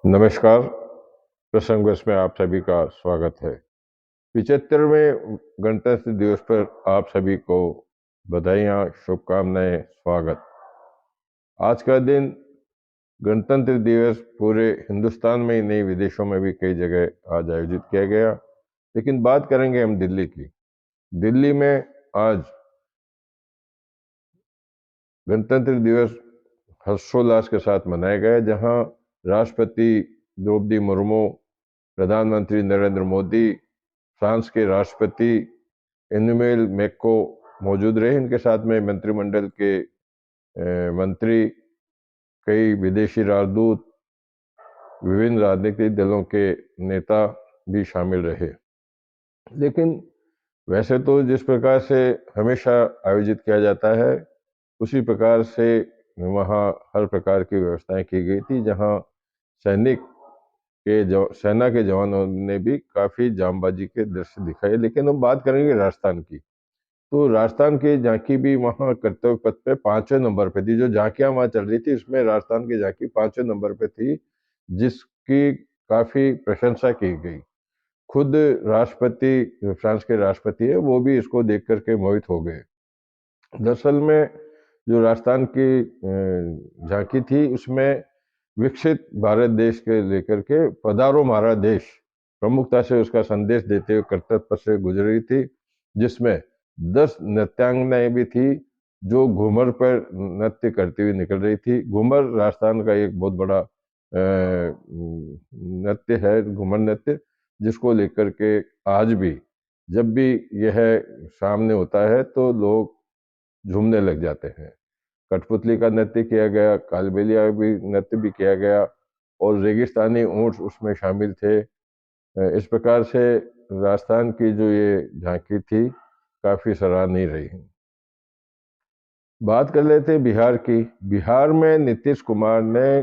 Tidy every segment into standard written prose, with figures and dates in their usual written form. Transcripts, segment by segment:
नमस्कार। प्रसंग बस में आप सभी का स्वागत है। 75वें गणतंत्र दिवस पर आप सभी को बधाइयाँ, शुभकामनाएं, स्वागत। आज का दिन गणतंत्र दिवस पूरे हिंदुस्तान में ही नहीं, विदेशों में भी कई जगह आज आयोजित किया गया। लेकिन बात करेंगे हम दिल्ली की। दिल्ली में आज गणतंत्र दिवस हर्षोल्लास के साथ मनाया गया, जहां राष्ट्रपति द्रौपदी मुर्मू, प्रधानमंत्री नरेंद्र मोदी, फ्रांस के राष्ट्रपति एनुमेल मैक्रो मौजूद रहे। इनके साथ में मंत्रिमंडल के मंत्री, कई विदेशी राजदूत, विभिन्न राजनीतिक दलों के नेता भी शामिल रहे। लेकिन वैसे तो जिस प्रकार से हमेशा आयोजित किया जाता है, उसी प्रकार से वहाँ हर प्रकार की व्यवस्थाएं की गई थी, जहाँ सेना के जवानों ने भी काफ़ी जांबाजी के दृश्य दिखाए। लेकिन हम बात करेंगे राजस्थान की, तो राजस्थान की झांकी भी वहाँ कर्तव्य पथ पे 5वें नंबर पे थी। जो झांकियाँ वहाँ चल रही थी, उसमें राजस्थान की झांकी 5वें नंबर पे थी, जिसकी काफ़ी प्रशंसा की गई। खुद राष्ट्रपति, फ्रांस के राष्ट्रपति है, वो भी इसको देख करके मोहित हो गए। दरअसल में जो राजस्थान की झांकी थी, उसमें विकसित भारत देश के लेकर के पधारो हमारा देश प्रमुखता से उसका संदेश देते हुए कर्तव्य पथ से गुजर रही थी, जिसमें 10 नृत्यांगनाएं भी थी जो घूमर पर नृत्य करती हुई निकल रही थी। घूमर राजस्थान का एक बहुत बड़ा नृत्य है, घूमर नृत्य, जिसको लेकर के आज भी जब भी यह सामने होता है तो लोग झूमने लग जाते हैं। कठपुतली का नृत्य किया गया, कालबेलिया भी नृत्य भी किया गया, और रेगिस्तानी ऊँट उसमें शामिल थे। इस प्रकार से राजस्थान की जो ये झांकी थी, काफ़ी सराहनीय रही। बात कर लेते हैं बिहार की। बिहार में नीतीश कुमार ने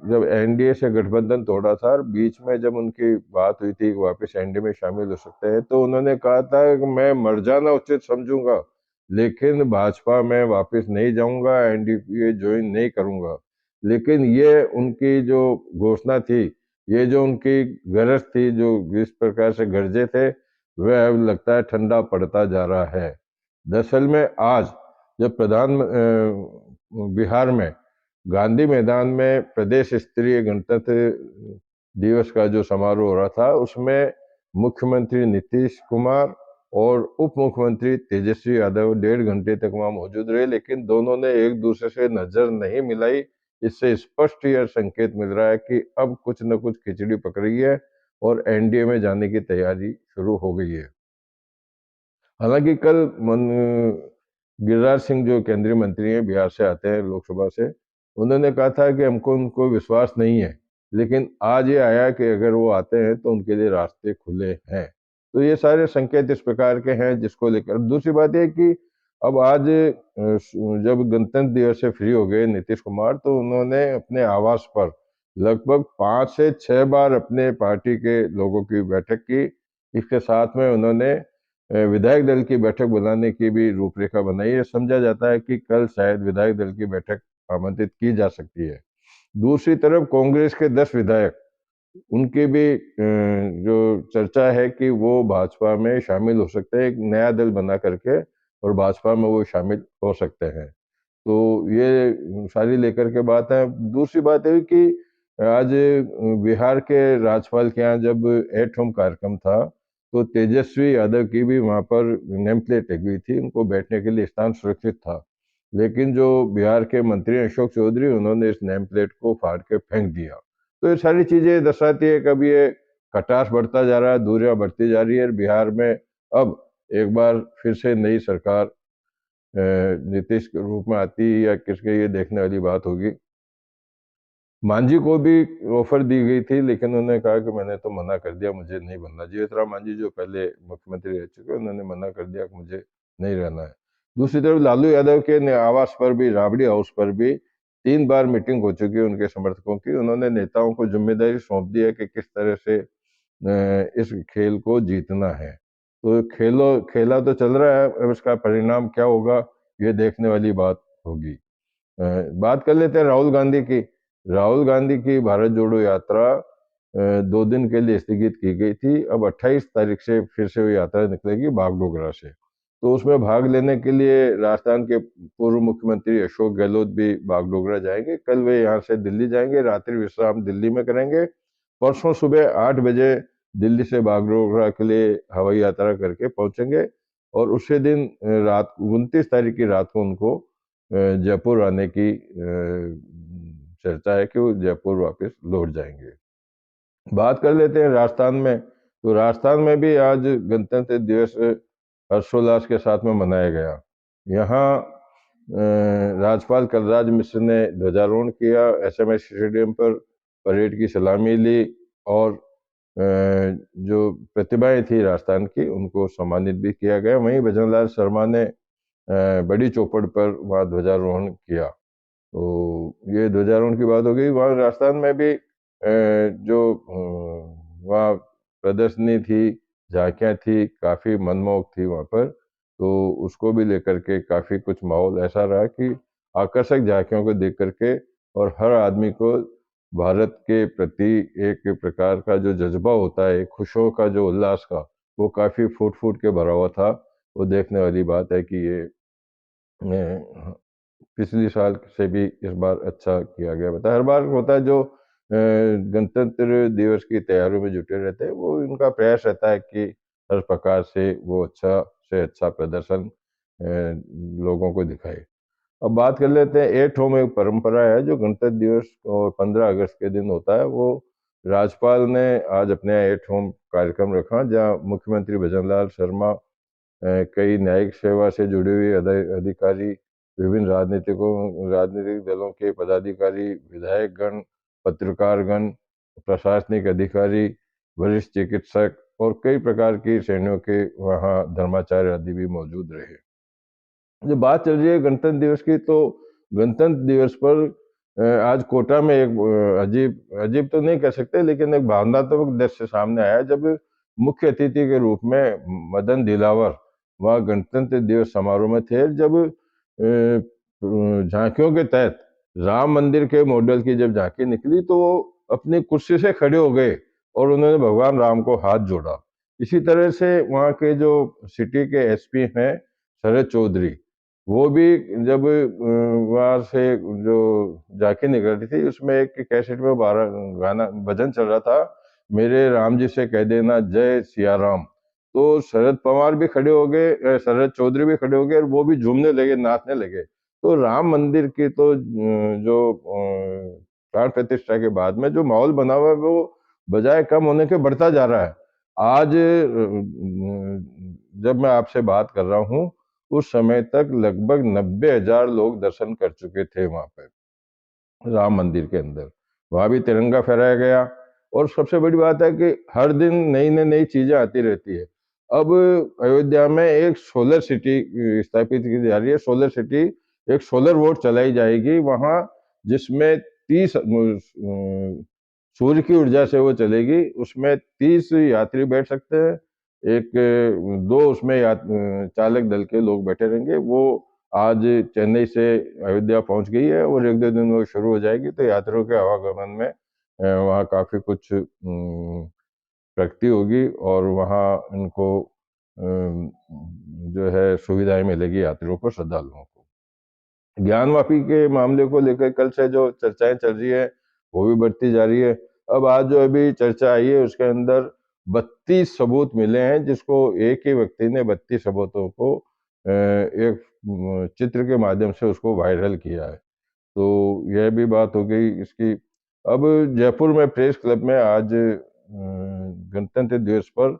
जब एनडीए से गठबंधन तोड़ा था, और बीच में जब उनकी बात हुई थी कि वापस एनडीए में शामिल हो सकते हैं, तो उन्होंने कहा था कि मैं मर जाना उचित समझूंगा, लेकिन भाजपा में वापस नहीं जाऊंगा, एनडीए ज्वाइन नहीं करूंगा। लेकिन ये उनकी जो घोषणा थी, ये जो उनकी गरज थी, जो जिस प्रकार से गरजे थे, वह अब लगता है ठंडा पड़ता जा रहा है। दरअसल में आज जब बिहार में गांधी मैदान में प्रदेश स्तरीय गणतंत्र दिवस का जो समारोह हो रहा था, उसमें मुख्यमंत्री नीतीश कुमार और उप मुख्यमंत्री तेजस्वी यादव 1.5 घंटे तक वहां मौजूद रहे, लेकिन दोनों ने एक दूसरे से नजर नहीं मिलाई। इससे स्पष्ट यह संकेत मिल रहा है कि अब कुछ न कुछ खिचड़ी पक रही है और एनडीए में जाने की तैयारी शुरू हो गई है। हालांकि कल गिरिराज सिंह, जो केंद्रीय मंत्री हैं, बिहार से आते हैं लोकसभा से, उन्होंने कहा था कि हमको उनको विश्वास नहीं है, लेकिन आज ये आया कि अगर वो आते हैं तो उनके लिए रास्ते खुले हैं। तो ये सारे संकेत इस प्रकार के हैं, जिसको लेकर दूसरी बात यह कि अब आज जब गणतंत्र दिवस से फ्री हो गए नीतीश कुमार, तो उन्होंने अपने आवास पर लगभग 5 से 6 बार अपने पार्टी के लोगों की बैठक की। इसके साथ में उन्होंने विधायक दल की बैठक बुलाने की भी रूपरेखा बनाई है। समझा जाता है कि कल शायद विधायक दल की बैठक आमंत्रित की जा सकती है। दूसरी तरफ कांग्रेस के 10 विधायक, उनकी भी जो चर्चा है कि वो भाजपा में शामिल हो सकते हैं, एक नया दल बना करके, और भाजपा में वो शामिल हो सकते हैं। तो ये सारी लेकर के बात है। दूसरी बात है कि आज बिहार के राज्यपाल के यहाँ जब एट होम कार्यक्रम था, तो तेजस्वी यादव की भी वहाँ पर नेम प्लेट लगी हुई थी, उनको बैठने के लिए स्थान सुरक्षित था। लेकिन जो बिहार के मंत्री अशोक चौधरी, उन्होंने इस नेम प्लेट को फाड़ के फेंक दिया। तो ये सारी चीजें दर्शाती है कि अब ये खटास बढ़ता जा रहा है, दूरियां बढ़ती जा रही है। बिहार में अब एक बार फिर से नई सरकार नीतीश के रूप में आती है या किसके, ये देखने वाली बात होगी। मांझी को भी ऑफर दी गई थी, लेकिन उन्होंने कहा कि मैंने तो मना कर दिया, मुझे नहीं बनना। जीतन मांझी जो पहले मुख्यमंत्री रह चुके, उन्होंने मना कर दिया कि मुझे नहीं रहना है। दूसरी तरफ लालू यादव के आवास पर भी, राबड़ी हाउस पर भी 3 बार मीटिंग हो चुकी है उनके समर्थकों की। उन्होंने नेताओं को जिम्मेदारी सौंप दी है कि किस तरह से इस खेल को जीतना है। तो खेला तो चल रहा है, अब इसका परिणाम क्या होगा, ये देखने वाली बात होगी। बात कर लेते हैं राहुल गांधी की। राहुल गांधी की भारत जोड़ो यात्रा 2 दिन के लिए स्थगित की गई थी। अब 28 तारीख से फिर से वो यात्रा निकलेगी बागडोगरा से। तो उसमें भाग लेने के लिए राजस्थान के पूर्व मुख्यमंत्री अशोक गहलोत भी बागडोगरा जाएंगे। कल वे यहाँ से दिल्ली जाएंगे, रात्रि विश्राम दिल्ली में करेंगे। परसों सुबह 8 बजे दिल्ली से बागडोगरा के लिए हवाई यात्रा करके पहुंचेंगे और उसी दिन रात 29 तारीख की रात को उनको जयपुर आने की चर्चा है कि वो जयपुर वापस लौट जाएंगे। बात कर लेते हैं राजस्थान में। तो राजस्थान में भी आज गणतंत्र दिवस हर्षोल्लास के साथ में मनाया गया। यहाँ राज्यपाल कलराज मिश्र ने ध्वजारोहण किया, एसएमएस स्टेडियम पर परेड की सलामी ली और जो प्रतिभाएं थी राजस्थान की उनको सम्मानित भी किया गया। वहीं भजनलाल शर्मा ने बड़ी चौपड़ पर वहाँ ध्वजारोहण किया। तो ये ध्वजारोहण की बात हो गई। वहाँ राजस्थान में भी जो वहाँ प्रदर्शनी थी, झांकियाँ थी, काफ़ी मनमोहक थी वहाँ पर। तो उसको भी लेकर के काफ़ी कुछ माहौल ऐसा रहा कि आकर्षक झांकियों को देख करके और हर आदमी को भारत के प्रति एक प्रकार का जो जज्बा होता है, खुशियों का जो उल्लास का, वो काफ़ी फूट-फूट के भरा हुआ था। वो देखने वाली बात है कि ये पिछली साल से भी इस बार अच्छा किया गया। बता हर बार होता है जो गणतंत्र दिवस की तैयारियों में जुटे रहते हैं, वो इनका प्रयास रहता है कि हर प्रकार से वो अच्छा से अच्छा प्रदर्शन लोगों को दिखाए। अब बात कर लेते हैं एट होम। एक परंपरा है जो गणतंत्र दिवस और 15 अगस्त के दिन होता है। वो राज्यपाल ने आज अपने एट होम कार्यक्रम रखा जहाँ मुख्यमंत्री भजनलाल शर्मा, कई न्यायिक सेवा से जुड़े हुए अधिकारी, विभिन्न राजनीतिक दलों के पदाधिकारी, विधायकगण, पत्रकारगण, प्रशासनिक अधिकारी, वरिष्ठ चिकित्सक और कई प्रकार की श्रेणियों के वहाँ धर्माचार्य आदि भी मौजूद रहे। जो बात चल रही है गणतंत्र दिवस की, तो गणतंत्र दिवस पर आज कोटा में एक अजीब अजीब तो नहीं कह सकते, लेकिन एक भावनात्मक दृश्य सामने आया जब मुख्य अतिथि के रूप में मदन दिलावर वहाँ गणतंत्र दिवस समारोह में थे। जब झांकियों के तहत राम मंदिर के मॉडल की जब झांकी निकली तो वो अपनी कुर्सी से खड़े हो गए और उन्होंने भगवान राम को हाथ जोड़ा। इसी तरह से वहाँ के जो सिटी के एसपी हैं शरद चौधरी, वो भी जब वहाँ से जो झांकी निकल रही थी उसमें एक कैसेट में गाना भजन चल रहा था, मेरे राम जी से कह देना जय सिया राम। तो शरद पवार भी खड़े हो गए, शरद चौधरी भी खड़े हो गए और वो भी झूमने लगे, नाचने लगे। तो राम मंदिर की तो जो प्राण प्रतिष्ठा के बाद में जो माहौल बना हुआ है वो बजाय कम होने के बढ़ता जा रहा है। आज जब मैं आपसे बात कर रहा हूँ उस समय तक लगभग 90,000 लोग दर्शन कर चुके थे वहां पर राम मंदिर के अंदर। वहां भी तिरंगा फहराया गया और सबसे बड़ी बात है कि हर दिन नई नई चीजें आती रहती है। अब अयोध्या में एक सोलर सिटी स्थापित की जा रही है। सोलर सिटी, एक सोलर बोट चलाई जाएगी वहां, जिसमें 30 सूर्य की ऊर्जा से वो चलेगी। उसमें 30 यात्री बैठ सकते हैं। एक दो उसमें चालक दल के लोग बैठे रहेंगे। वो आज चेन्नई से अयोध्या पहुंच गई है और एक दो दिन में शुरू हो जाएगी। तो यात्रियों के आवागमन में वहाँ काफी कुछ प्रगति होगी और वहाँ इनको जो है सुविधाएं मिलेगी यात्रियों को, श्रद्धालुओं को। ज्ञानवापी के मामले को लेकर कल से जो चर्चाएं चल रही है वो भी बढ़ती जा रही है। अब आज जो अभी चर्चा आई है उसके अंदर 32 सबूत मिले हैं, जिसको एक ही व्यक्ति ने 32 सबूतों को एक चित्र के माध्यम से उसको वायरल किया है। तो यह भी बात हो गई इसकी। अब जयपुर में प्रेस क्लब में आज गणतंत्र दिवस पर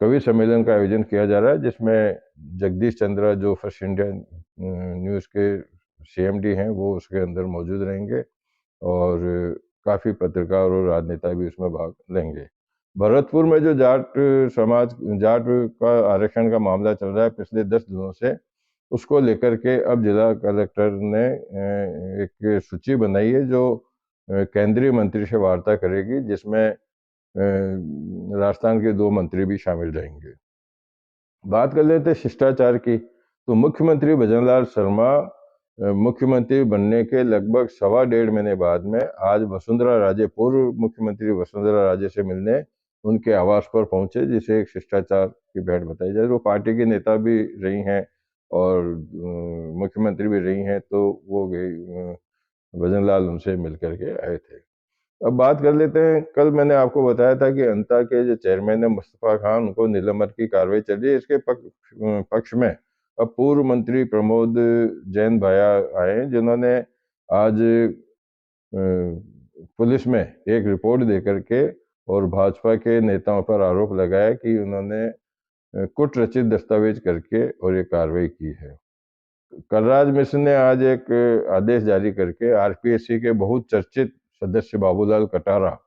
कवि सम्मेलन का आयोजन किया जा रहा है, जिसमें जगदीश चंद्रा जो फर्स्ट इंडिया न्यूज़ के सीएमडी हैं वो उसके अंदर मौजूद रहेंगे और काफ़ी पत्रकार और राजनेता भी उसमें भाग लेंगे। भरतपुर में जो जाट का आरक्षण का मामला चल रहा है पिछले 10 दिनों से, उसको लेकर के अब जिला कलेक्टर ने एक सूची बनाई है जो केंद्रीय मंत्री से वार्ता करेगी, जिसमें राजस्थान के 2 मंत्री भी शामिल रहेंगे। बात कर लेते हैं शिष्टाचार की। तो मुख्यमंत्री भजनलाल शर्मा मुख्यमंत्री बनने के लगभग 1.25 महीने बाद में आज वसुंधरा राजे, पूर्व मुख्यमंत्री वसुंधरा राजे से मिलने उनके आवास पर पहुंचे, जिसे एक शिष्टाचार की भेंट बताई जाए। वो पार्टी की नेता भी रही हैं और मुख्यमंत्री भी रही हैं, तो वो गई, भजन लाल उनसे मिल करके आए थे। अब बात कर लेते हैं, कल मैंने आपको बताया था कि अंता के जो चेयरमैन है मुस्तफा खान, उनको निलंबन की कार्रवाई चल रही है। इसके पक्ष में अब पूर्व मंत्री प्रमोद जैन भैया आए हैं, जिन्होंने आज पुलिस में एक रिपोर्ट दे करके और भाजपा के नेताओं पर आरोप लगाया कि उन्होंने कुट रचित दस्तावेज करके और ये कार्रवाई की है। कलराज मिश्र ने आज एक आदेश जारी करके आरपीएससी के बहुत चर्चित सदस्य बाबूलाल कटारा,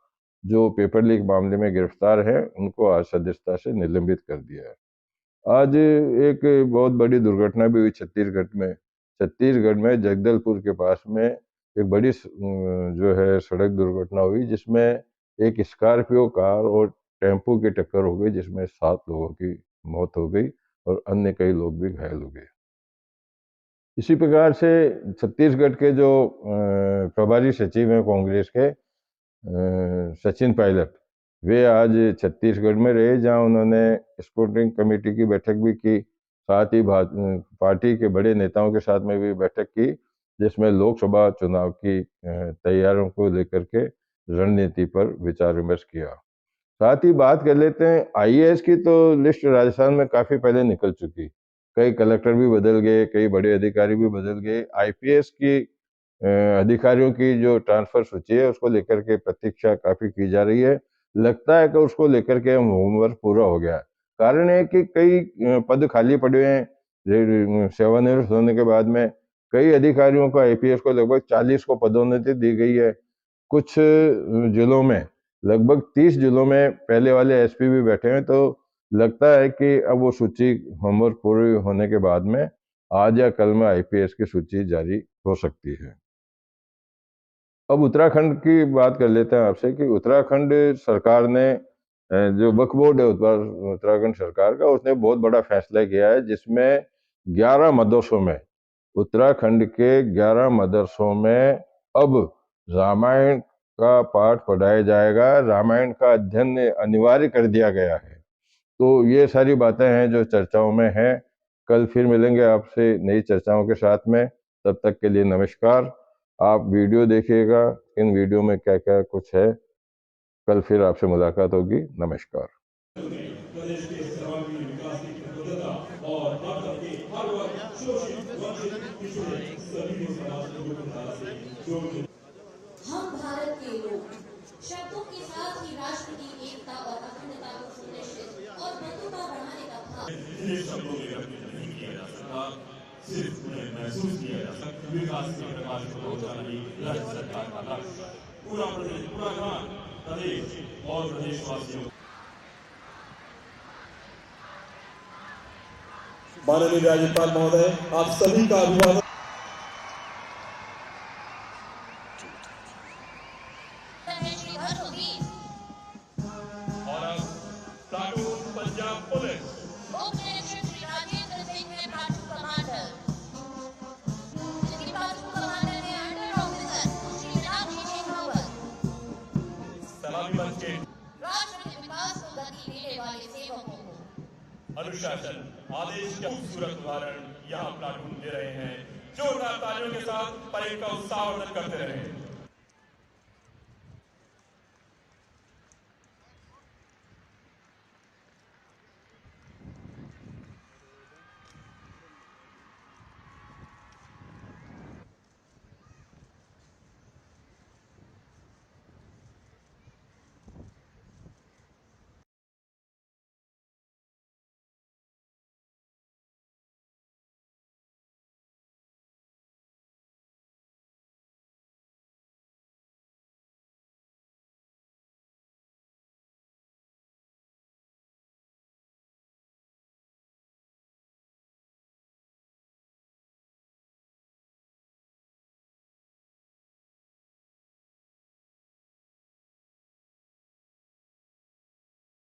जो पेपर लीक मामले में गिरफ्तार हैं, उनको आज सदस्यता से निलंबित कर दिया है। आज एक बहुत बड़ी दुर्घटना भी हुई छत्तीसगढ़ में। छत्तीसगढ़ में जगदलपुर के पास में एक बड़ी जो है सड़क दुर्घटना हुई, जिसमें एक स्कॉर्पियो कार और टेम्पो की टक्कर हो गई, जिसमें 7 लोगों की मौत हो गई और अन्य कई लोग भी घायल हो गए। इसी प्रकार से छत्तीसगढ़ के जो प्रभारी सचिव हैं कांग्रेस के, सचिन पायलट, वे आज छत्तीसगढ़ में रहे, जहां उन्होंने स्क्रूटनिंग कमेटी की बैठक भी की। साथ ही पार्टी के बड़े नेताओं के साथ में भी बैठक की, जिसमें लोकसभा चुनाव की तैयारियों को लेकर के रणनीति पर विचार विमर्श किया। साथ ही बात कर लेते हैं आईएएस की, तो लिस्ट राजस्थान में काफी पहले निकल चुकी। कई कलेक्टर भी बदल गए, कई बड़े अधिकारी भी बदल गए। आईपीएस की अधिकारियों की जो ट्रांसफर सूची है, उसको लेकर के प्रतीक्षा काफी की जा रही है। लगता है कि उसको लेकर के होमवर्क पूरा हो गया है। कारण है कि कई पद खाली पड़े हुए हैं। सेवानिवृत्त होने के बाद में कई अधिकारियों को, आईपीएस को लगभग 40 को पदोन्नति दी गई है। कुछ जिलों में, लगभग 30 जिलों में पहले वाले एसपी भी बैठे हैं। तो लगता है कि अब वो सूची होमवर्क पूरी होने के बाद में आज या कल में आईपीएस की सूची जारी हो सकती है। अब उत्तराखंड की बात कर लेते हैं आपसे कि उत्तराखंड सरकार ने जो वक्फ बोर्ड है उत्तराखंड सरकार का, उसने बहुत बड़ा फैसला किया है, जिसमें 11 मदरसों में, उत्तराखंड के 11 मदरसों में अब रामायण का पाठ पढ़ाया जाएगा। रामायण का अध्ययन अनिवार्य कर दिया गया है। तो ये सारी बातें हैं जो चर्चाओं में हैं। कल फिर मिलेंगे आपसे नई चर्चाओं के साथ में। तब तक के लिए नमस्कार। आप वीडियो देखिएगा, इन वीडियो में क्या क्या कुछ है। कल फिर आपसे मुलाकात होगी। नमस्कार। प्रदेश के सर्वांगीण विकास की प्रतिबद्धता और आप के हर वर्ग, शोषित, वंचित, पिछड़े सभी को समाज की मुख्यधारा से जोड़ने। हम भारत के लोग शब्दों के साथ ही राष्ट्र की एकता और अखंडता को सुनिश्चित और बंधुता बढ़ाने का भाव इतने शब्दों में व्यक्त नहीं किया जा सकता, सिर्फ उन्हें महसूस किया जा सकता। विकास के प्रकाश को रोजाना ही राज्य सरकार का लक्ष्य, पूरा ध्यान प्रदेश और प्रदेशवासियों। माननीय राज्यपाल महोदय, आप सभी का अभिवादन। और अब platoon Punjab police operation Shri Rajendra Singh है प्लाटून कमांडर। जिनकी प्लाटून कमांडर है अंडर ऑफिसर श्री मीनाक्षी शेखावत। सलामी मंच के राष्ट्र के विकास को गति देने वाले सेवकों को अनुशासन आदेश का खूबसूरत उदाहरण यहाँ प्लाटून दे रहे हैं। जोरदार तालियों के साथ परेड का उत्साहवर्धन करते रहे।